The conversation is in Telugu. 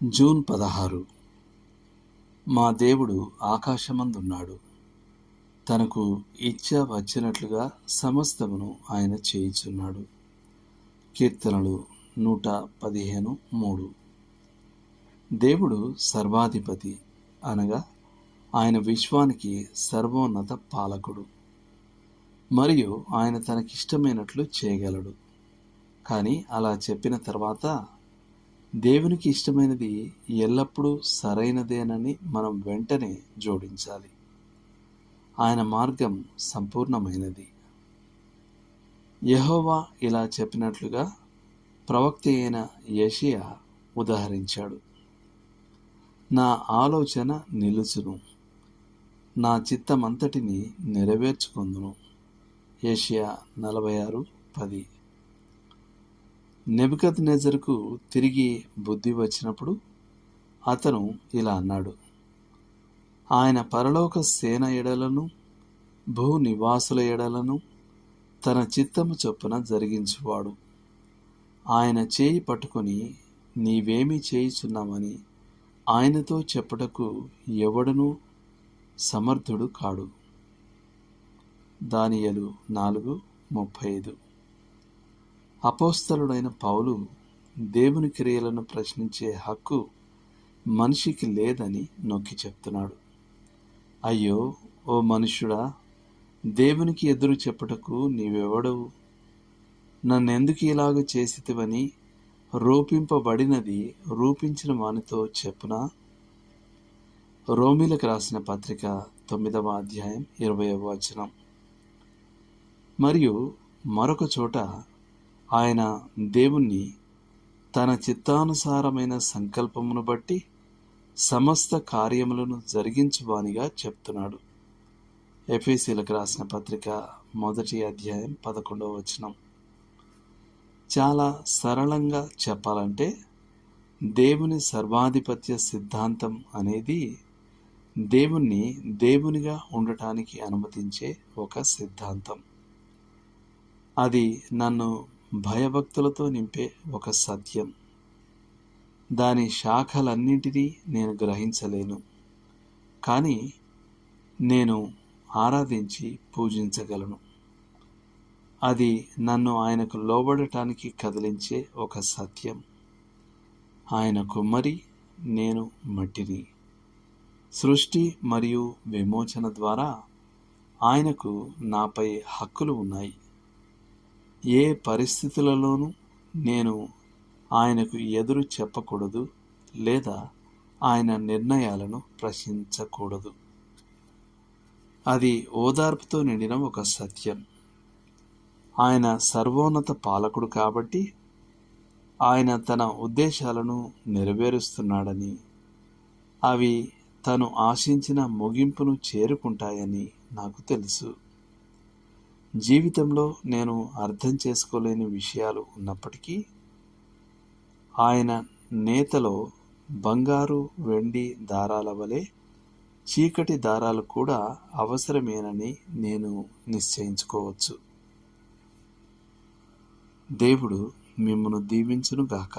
జూన్ 16. మా దేవుడు ఆకాశమందున్నాడు. తనకు ఇచ్చ వచ్చినట్లుగా సమస్తమును ఆయన చేయుచున్నాడు. కీర్తనలు 115:3. దేవుడు సర్వాధిపతి అనగా ఆయన విశ్వానికి సర్వోన్నత పాలకుడు. మరియు ఆయన తనకిష్టమైనట్లు చేయగలడు. కానీ అలా చెప్పిన తర్వాత దేవునికి ఇష్టమైనది ఎల్లప్పుడూ సరైనదేనని మనం వెంటనే జోడించాలి. ఆయన మార్గం సంపూర్ణమైనది. యెహోవా ఇలా చెప్పినట్లుగా ప్రవక్త అయిన యెషయా ఉదహరించాడు. నా ఆలోచన నిలుచును, నా చిత్తమంతటిని నెరవేర్చుకొందును. యెషయా 46:10. నెబుకద్నెజరుకు తిరిగి బుద్ధి వచ్చినప్పుడు అతను ఇలా అన్నాడు: ఆయన పరలోక సేన ఎడలను భూ నివాసుల ఎడలను తన చిత్తము చొప్పున జరిగించువాడు. ఆయన చేయి పట్టుకొని నీవేమి చేయుచున్నామని ఆయనతో చెప్పుటకు ఎవడునూ సమర్థుడు కాడు. దానియేలు 4:35. అపోస్తలుడైన పౌలు దేవుని క్రియలను ప్రశ్నించే హక్కు మనిషికి లేదని నొక్కి చెప్తున్నాడు. అయ్యో ఓ మనుష్యుడా, దేవునికి ఎదురు చెప్పుటకు నీవెవడవు? నన్నెందుకు ఇలాగ చేసితివని రూపింపబడినది రూపించిన వానితో చెప్పునా? రోమీలకు రాసిన పత్రిక 9:20. మరియు మరొక చోట ఆయన దేవుణ్ణి తన చిత్తానుసారమైన సంకల్పమును బట్టి సమస్త కార్యములను జరిగించువానిగా చెప్తున్నాడు. ఎఫెసీయులకు రాసిన పత్రిక 1:11. చాలా సరళంగా చెప్పాలంటే దేవుని సర్వాధిపత్య సిద్ధాంతం అనేది దేవుణ్ణి దేవునిగా ఉండటానికి అనుమతించే ఒక సిద్ధాంతం. అది నన్ను భయభక్తులతో నింపే ఒక సత్యం. దాని శాఖలన్నింటినీ నేను గ్రహించలేను, కానీ నేను ఆరాధించి పూజించగలను. అది నన్ను ఆయనకు లోబడటానికి కదిలించే ఒక సత్యం. ఆయన కుమ్మరి, నేను మట్టిని. సృష్టి మరియు విమోచన ద్వారా ఆయనకు నాపై హక్కులు ఉన్నాయి. ఏ పరిస్థితులలోనూ నేను ఆయనకు ఎదురు చెప్పకూడదు లేదా ఆయన నిర్ణయాలను ప్రశ్నించకూడదు. అది ఓదార్పుతో నిండిన ఒక సత్యం. ఆయన సర్వోన్నత పాలకుడు కాబట్టి ఆయన తన ఉద్దేశాలను నెరవేరుస్తున్నాడని, అవి తను ఆశించిన ముగింపును చేరుకుంటాయని నాకు తెలుసు. జీవితంలో నేను అర్థం చేసుకోలేని విషయాలు ఉన్నప్పటికీ ఆయన నేతలో బంగారు వెండి దారాల వలె చీకటి దారాలు కూడా అవసరమేనని నేను నిశ్చయించుకోవచ్చు. దేవుడు మిమ్మును దీవించునుగాక.